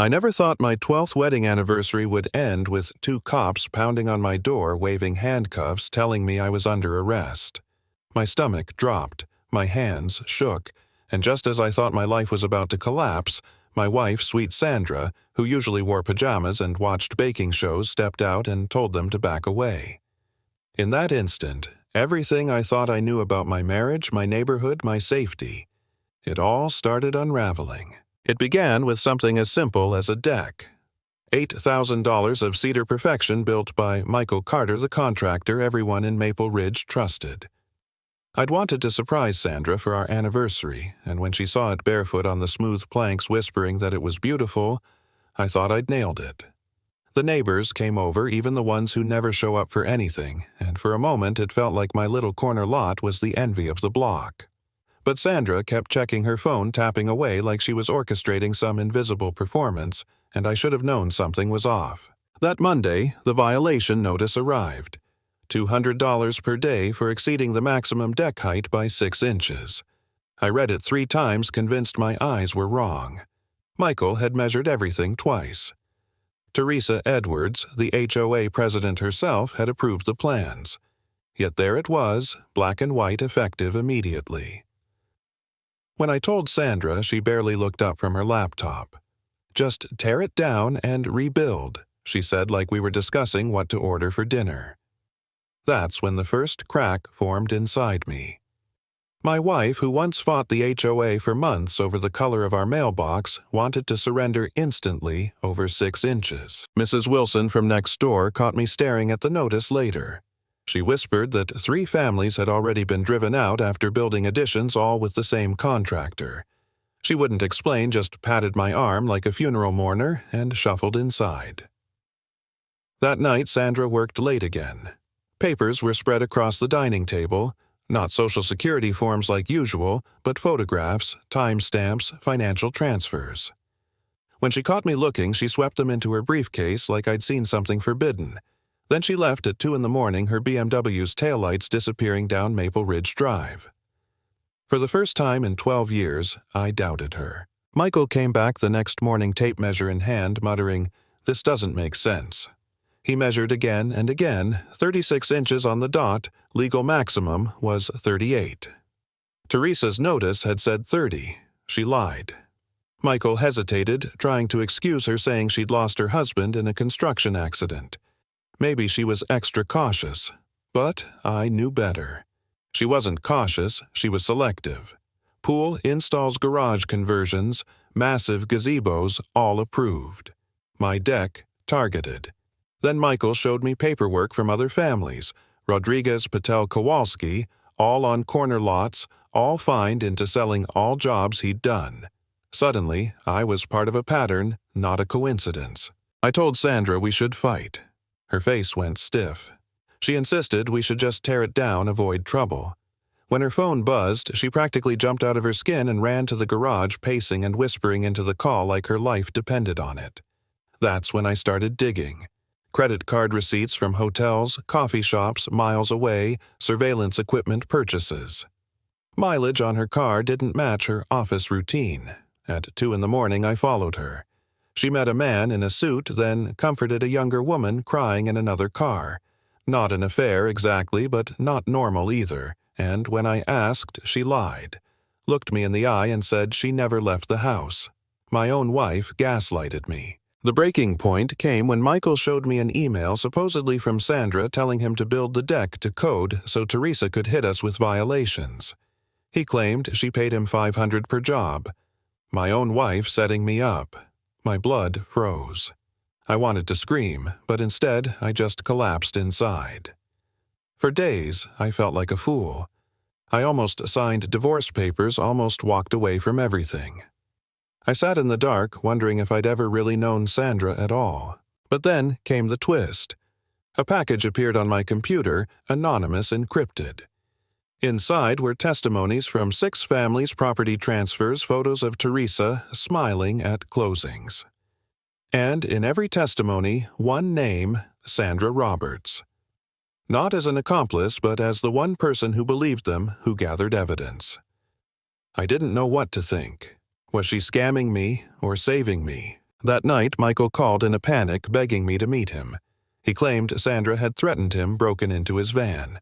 I never thought my 12th wedding anniversary would end with two cops pounding on my door waving handcuffs telling me I was under arrest. My stomach dropped, my hands shook, and just as I thought my life was about to collapse, my wife, sweet Sandra, who usually wore pajamas and watched baking shows, stepped out and told them to back away. In that instant, everything I thought I knew about my marriage, my neighborhood, my safety, it all started unraveling. It began with something as simple as a deck. $8,000 of cedar perfection built by Michael Carter, the contractor everyone in Maple Ridge trusted. I'd wanted to surprise Sandra for our anniversary, and when she saw it barefoot on the smooth planks whispering that it was beautiful, I thought I'd nailed it. The neighbors came over, even the ones who never show up for anything, and for a moment it felt like my little corner lot was the envy of the block. But Sandra kept checking her phone, tapping away like she was orchestrating some invisible performance, and I should have known something was off. That Monday, the violation notice arrived. $200 per day for exceeding the maximum deck height by 6 inches. I read it 3 times, convinced my eyes were wrong. Michael had measured everything twice. Teresa Edwards, the HOA president herself, had approved the plans. Yet there it was, black and white, effective immediately. When I told Sandra, she barely looked up from her laptop. "Just tear it down and rebuild," she said, like we were discussing what to order for dinner. That's when the first crack formed inside me. My wife, who once fought the HOA for months over the color of our mailbox, wanted to surrender instantly over 6 inches. Mrs. Wilson from next door caught me staring at the notice later. She whispered that 3 families had already been driven out after building additions, all with the same contractor. She wouldn't explain, just patted my arm like a funeral mourner and shuffled inside. That night, Sandra worked late again. Papers were spread across the dining table, not Social Security forms like usual, but photographs, timestamps, financial transfers. When she caught me looking, she swept them into her briefcase like I'd seen something forbidden. Then she left at 2 a.m, her BMW's taillights disappearing down Maple Ridge Drive. For the first time in 12 years, I doubted her. Michael came back the next morning, tape measure in hand, muttering, "This doesn't make sense." He measured again and again, 36 inches on the dot, legal maximum was 38. Teresa's notice had said 30. She lied. Michael hesitated, trying to excuse her, saying she'd lost her husband in a construction accident. Maybe she was extra cautious, but I knew better. She wasn't cautious, she was selective. Pool installs, garage conversions, massive gazebos, all approved. My deck targeted. Then Michael showed me paperwork from other families, Rodriguez, Patel, Kowalski, all on corner lots, all fined into selling all jobs he'd done. Suddenly, I was part of a pattern, not a coincidence. I told Sandra we should fight. Her face went stiff. She insisted we should just tear it down, avoid trouble. When her phone buzzed, she practically jumped out of her skin and ran to the garage, pacing and whispering into the call like her life depended on it. That's when I started digging. Credit card receipts from hotels, coffee shops, miles away, surveillance equipment purchases. Mileage on her car didn't match her office routine. At 2 a.m, I followed her. She met a man in a suit, then comforted a younger woman crying in another car. Not an affair exactly, but not normal either, and when I asked, she lied. Looked me in the eye and said she never left the house. My own wife gaslighted me. The breaking point came when Michael showed me an email supposedly from Sandra telling him to build the deck to code so Teresa could hit us with violations. He claimed she paid him $500 per job. My own wife setting me up. My blood froze. I wanted to scream, but instead I just collapsed inside. For days, I felt like a fool. I almost signed divorce papers, almost walked away from everything. I sat in the dark, wondering if I'd ever really known Sandra at all. But then came the twist. A package appeared on my computer, anonymous, encrypted. Inside were testimonies from 6 families, property transfers, photos of Teresa smiling at closings. And in every testimony, one name, Sandra Roberts. Not as an accomplice, but as the one person who believed them, who gathered evidence. I didn't know what to think. Was she scamming me or saving me? That night, Michael called in a panic, begging me to meet him. He claimed Sandra had threatened him, broken into his van.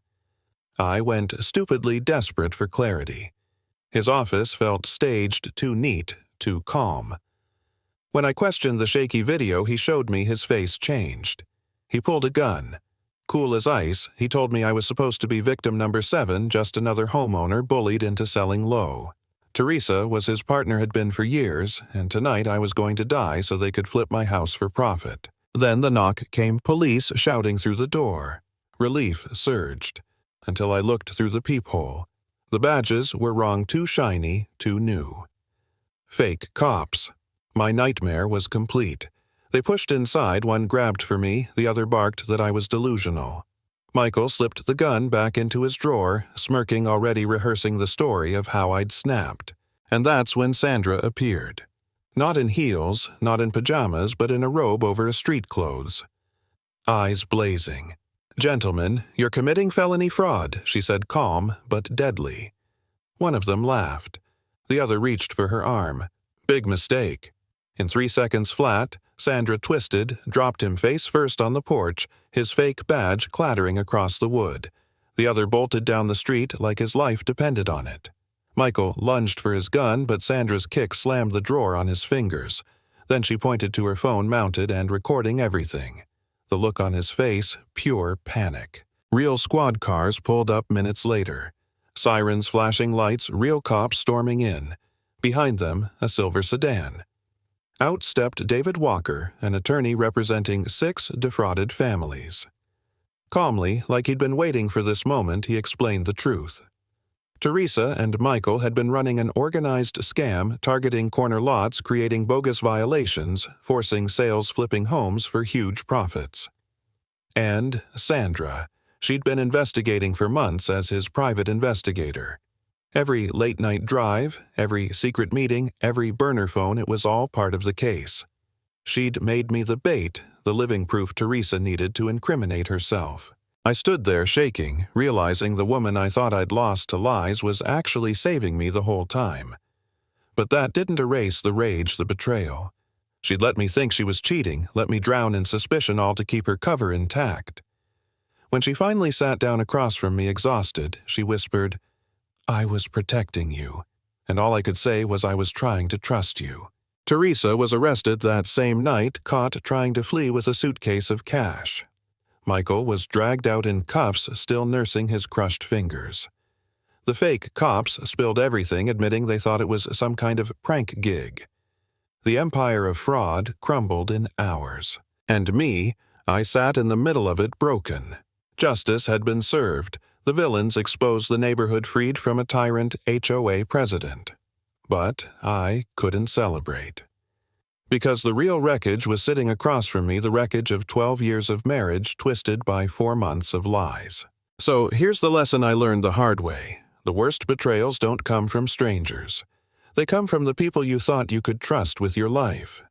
I went stupidly desperate for clarity. His office felt staged, too neat, too calm. When I questioned the shaky video, he showed me his face changed. He pulled a gun. Cool as ice, he told me I was supposed to be victim number 7, just another homeowner bullied into selling low. Teresa was his partner had been for years, and tonight I was going to die so they could flip my house for profit. Then the knock came, police shouting through the door. Relief surged, until I looked through the peephole. The badges were wrong, too shiny, too new. Fake cops. My nightmare was complete. They pushed inside, one grabbed for me, the other barked that I was delusional. Michael slipped the gun back into his drawer, smirking, already rehearsing the story of how I'd snapped. And that's when Sandra appeared. Not in heels, not in pajamas, but in a robe over street clothes. Eyes blazing. "Gentlemen, you're committing felony fraud," she said, calm but deadly. One of them laughed. The other reached for her arm. Big mistake. In 3 seconds flat, Sandra twisted, dropped him face first on the porch, his fake badge clattering across the wood. The other bolted down the street like his life depended on it. Michael lunged for his gun, but Sandra's kick slammed the drawer on his fingers. Then she pointed to her phone, mounted and recording everything. The look on his face, pure panic. Real squad cars pulled up minutes later. Sirens flashing lights, real cops storming in. Behind them, a silver sedan. Out stepped David Walker, an attorney representing 6 defrauded families. Calmly, like he'd been waiting for this moment, he explained the truth. Teresa and Michael had been running an organized scam, targeting corner lots, creating bogus violations, forcing sales, flipping homes for huge profits. And Sandra. She'd been investigating for months as his private investigator. Every late-night drive, every secret meeting, every burner phone, it was all part of the case. She'd made me the bait, the living proof Teresa needed to incriminate herself. I stood there shaking, realizing the woman I thought I'd lost to lies was actually saving me the whole time. But that didn't erase the rage, the betrayal. She'd let me think she was cheating, let me drown in suspicion, all to keep her cover intact. When she finally sat down across from me exhausted, she whispered, "I was protecting you," and all I could say was I was trying to trust you. Teresa was arrested that same night, caught trying to flee with a suitcase of cash. Michael was dragged out in cuffs, still nursing his crushed fingers. The fake cops spilled everything, admitting they thought it was some kind of prank gig. The empire of fraud crumbled in hours. And me, I sat in the middle of it, broken. Justice had been served. The villains exposed, the neighborhood freed from a tyrant HOA president. But I couldn't celebrate. Because the real wreckage was sitting across from me, the wreckage of 12 years of marriage twisted by 4 months of lies. So here's the lesson I learned the hard way. The worst betrayals don't come from strangers. They come from the people you thought you could trust with your life.